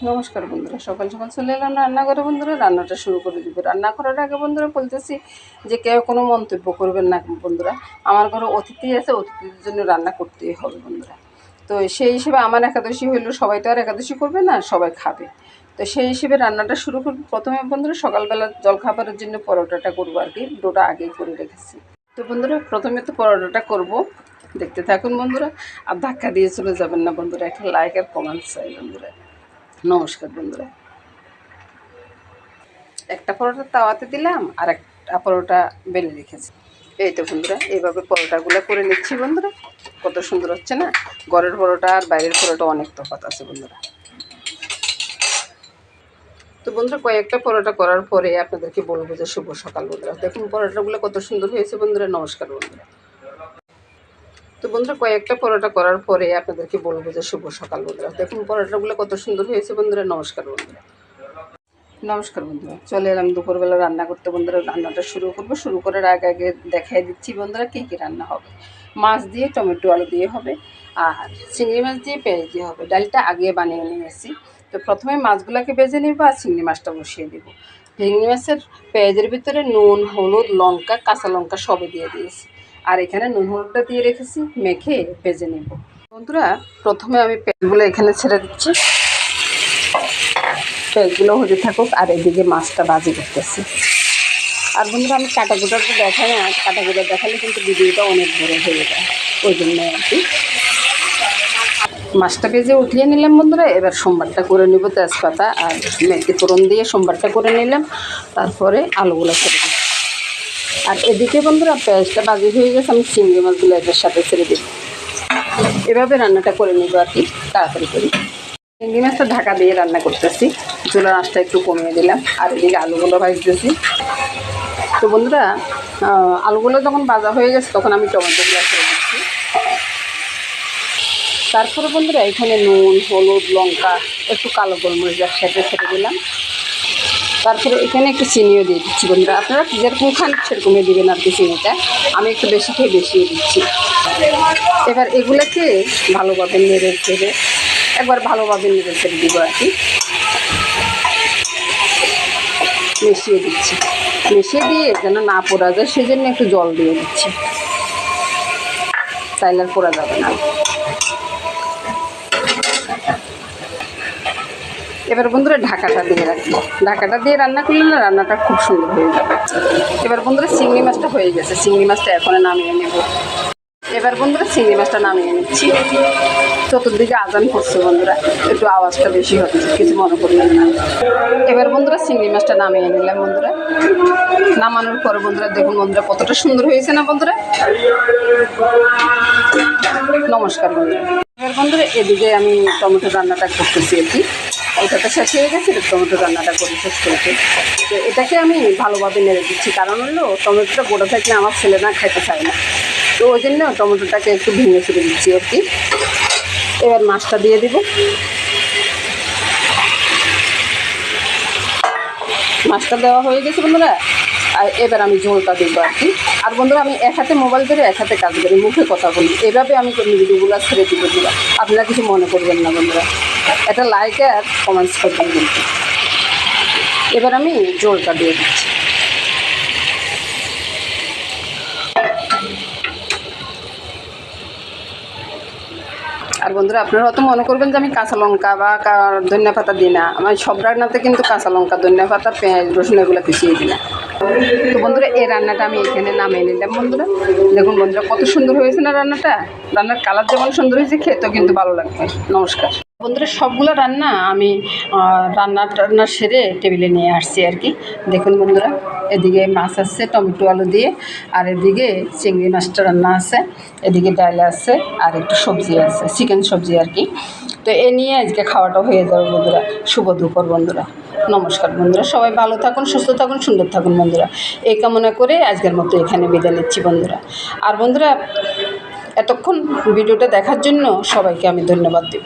নমস্কার বন্ধুরা, সকাল সকাল চলে এলাম রান্নাঘরে। বন্ধুরা, রান্নাটা শুরু করে দিব। রান্না করার আগে বন্ধুরা বলতেছি যে কেউ কোনো মন্তব্য করবেন না বন্ধুরা। আমার ঘরে অতিথি আছে, অতিথিদের জন্য রান্না করতেই হবে বন্ধুরা। তো সেই হিসেবে আমার একাদশী হইলো, সবাই তো আর একাদশী করবে না, সবাই খাবে। তো সেই হিসেবে রান্নাটা শুরু করব। প্রথমে বন্ধুরা সকালবেলা জলখাবারের জন্য পরোটাটা করবো আর কি, ডোটা আগেই করে রেখেছি। তো বন্ধুরা প্রথমে তো পরোটাটা করব, দেখতে থাকুন বন্ধুরা। আর ধাক্কা দিয়ে চলে যাবেন না বন্ধুরা, একটা লাইক আর কমেন্ট চাই বন্ধুরা। নমস্কার বন্ধুরা, একটা পরোটা তাওয়াতে দিলাম আর একটা পরোটা বেলে রেখেছি। এই তো বন্ধুরা, এইভাবে পরোটাগুলো করে নিচ্ছি বন্ধুরা। কত সুন্দর হচ্ছে না? ঘরের পরোটা আর বাইরের পরোটা অনেক তফাৎ আছে বন্ধুরা। তো বন্ধুরা কয়েকটা পরোটা করার পরে আপনাদেরকে বলবো যে শুভ সকাল বন্ধুরা। দেখুন পরোটাগুলো কত সুন্দর হয়েছে বন্ধুরা। নমস্কার বন্ধুরা। তো বন্ধুরা কয়েকটা পরোটা করার পরে আপনাদেরকে বলবো যে শুভ সকাল বন্ধুরা। দেখুন পরোটাগুলো কত সুন্দর হয়েছে বন্ধুরা। নমস্কার বন্ধুরা। নমস্কার বন্ধুরা, চলে এলাম দুপুরবেলা রান্না করতে বন্ধুরা। রান্নাটা শুরু করবো। শুরু করার আগে আগে দেখাই দিচ্ছি বন্ধুরা কী কী রান্না হবে। মাছ দিয়ে টমেটো আলু দিয়ে হবে, আর চিংড়ি মাছ দিয়ে পেঁয়াজ দিয়ে হবে। ডালটা আগে বানিয়ে নিয়েছি। তো প্রথমে মাছগুলোকে ভেজে নেব আর চিংড়ি মাছটা বসিয়ে দেবো। চিংড়ি মাছের পেঁয়াজের ভিতরে নুন, হলুদ, লঙ্কা, কাঁচা লঙ্কা সবই দিয়ে দিয়েছি। আর এখানে নুন হলুদটা দিয়ে রেখেছি, মেখে ভেজে নেব বন্ধুরা। প্রথমে আমি পেঁয়াজগুলো এখানে ছেড়ে দিচ্ছি, পেঁয়াজগুলো হতে থাকুক। আর এদিকে মাছটা ভাজি করতেছি। আর বন্ধুরা আমি কাটাকুটা তো দেখাই না, কাটাকুটা দেখালে কিন্তু ভিডিওটা অনেক বড় হয়ে যায়, ওই জন্য আর কি। মাছটা ভেজে উঠিয়ে নিলাম বন্ধুরা। এবার সোমবারটা করে নেব, তেজপাতা আর মেথি ফোড়ন দিয়ে সোমবারটা করে নিলাম। তারপরে আলুগুলো ছেড়ে দিই। আর এদিকে বন্ধুরা পেঁয়াজটা ভাজি হয়ে গেছে, আমি চিংড়ি মাছগুলো এটার সাথে ছেড়ে দিই। এভাবে রান্নাটা করে নেব আর কি, তাড়াতাড়ি করি। চিংড়ি মাছটা ঢাকা দিয়ে রান্না করতেছি, চুলার আঁচটা একটু কমিয়ে দিলাম। আর এদিকে আলুগুলো ভাজতেছি। তো বন্ধুরা আলুগুলো যখন ভাজা হয়ে গেছে তখন আমি টমেটোগুলো ছেড়ে দিচ্ছি। তারপরে বন্ধুরা এখানে নুন, হলুদ, লঙ্কা, একটু কালো গোলমরিচ একসাথে ছেড়ে দিলাম। তারপরে এখানে একটু চিনিও দিয়ে দিচ্ছি বন্ধুরা। আপনারা যেরকম খান সেরকমই দেবেন আর কি চিনিটা। আমি একটু বেশি খেয়ে বেশিও দিচ্ছি। এবার এগুলোকে ভালোভাবে নেড়ে ছেড়ে একবার ভালোভাবে নেড়ে ছেড়ে দিব আর কি। মিশিয়ে দিচ্ছি, মিশিয়ে দিয়ে যেন না পোড়া যায় সেই জন্য একটু জল দিয়ে দিচ্ছি, তাইলে আর পোড়া যাবে না। এবার বন্ধুরা ঢাকাটা দিয়ে রাখি। ঢাকাটা দিয়ে রান্না করলে না রান্নাটা খুব সুন্দর হয়ে যাবে। এবার বন্ধুরা চিংড়ি মাছটা হয়ে গেছে, চিংড়ি মাছটা এখন নামিয়ে নেব। এবার বন্ধুরা চিংড়ি মাছটা নামিয়ে নিচ্ছি। চতুর্দিকে আজান করছে বন্ধুরা, একটু আওয়াজটা বেশি হচ্ছে, কিছু মনে করবেন না। এবার বন্ধুরা চিংড়ি মাছটা নামিয়ে নিলাম বন্ধুরা। নামানোর পরে বন্ধুরা দেখুন বন্ধুরা কতটা সুন্দর হয়েছে না বন্ধুরা। নমস্কার বন্ধুরা। এবার বন্ধুরা এদিকে আমি টমেটো রান্নাটা করতেছি আর কি। ওটাতে শেষ হয়ে গেছে, টমেটো রান্নাটা করে শেষ করেছি। তো এটাকে আমি ভালোভাবে নেড়ে দিচ্ছি, কারণ হলো টমেটোটা গোটা থাকলে আমার ছেলে না খেতে চায় না। তো ওই জন্য টমেটোটাকে একটু ভেঙে ছেড়ে দিচ্ছি আর কি। এবার মাছটা দিয়ে দিব। মাছটা দেওয়া হয়ে গেছে বন্ধুরা। আর এবার আমি ঝোলটা দেবো আর কি। আর বন্ধুরা আমি এক হাতে মোবাইল ধরে এক হাতে কাজ করি, মুখে কথা বলি, এভাবে আমি ভিডিওগুলো ছেড়ে দিব বন্ধুরা। আপনারা কিছু মনে করবেন না বন্ধুরা, এটা লাইক আর কমেন্টস করবেন কিন্তু। এবার আমি ঝোলটা দিয়ে দিচ্ছি। আর বন্ধুরা আপনারা হয়তো মনে করবেন যে আমি কাঁচা লঙ্কা বা ধনিয়া পাতা দিই না। আমার সব রান্নাতে কিন্তু কাঁচা লঙ্কা, ধনিয়া পাতা, পেঁয়াজ, রসুন এগুলো পিছিয়ে দিই না। তো বন্ধুরা এই রান্নাটা আমি এখানে নামিয়ে নিলাম বন্ধুরা। দেখুন বন্ধুরা কত সুন্দর হয়েছে না রান্নাটা। রান্নার কালার যেমন সুন্দর হয়েছে, খেতেও কিন্তু ভালো লাগবে। নমস্কার বন্ধুরা, সবগুলো রান্না আমি রান্না সেরে টেবিলে নিয়ে আসছি আর কি। দেখুন বন্ধুরা এদিকে মাছ আছে টমেটো আলু দিয়ে, আর এদিকে চিংড়ি মাছটা রান্না আছে, এদিকে ডাল আছে, আর একটু সবজি আছে, চিকেন সবজি আর কি। তো এ নিয়ে আজকে খাওয়াটা হয়ে যাবে বন্ধুরা। শুভ দুপুর বন্ধুরা। নমস্কার বন্ধুরা, সবাই ভালো থাকুন, সুস্থ থাকুন, সুন্দর থাকুন বন্ধুরা। এই কামনা করে আজকের মতো এখানে বিদায় নিচ্ছি বন্ধুরা। আর বন্ধুরা এতক্ষণ ভিডিওটা দেখার জন্য সবাইকে আমি ধন্যবাদ দেব।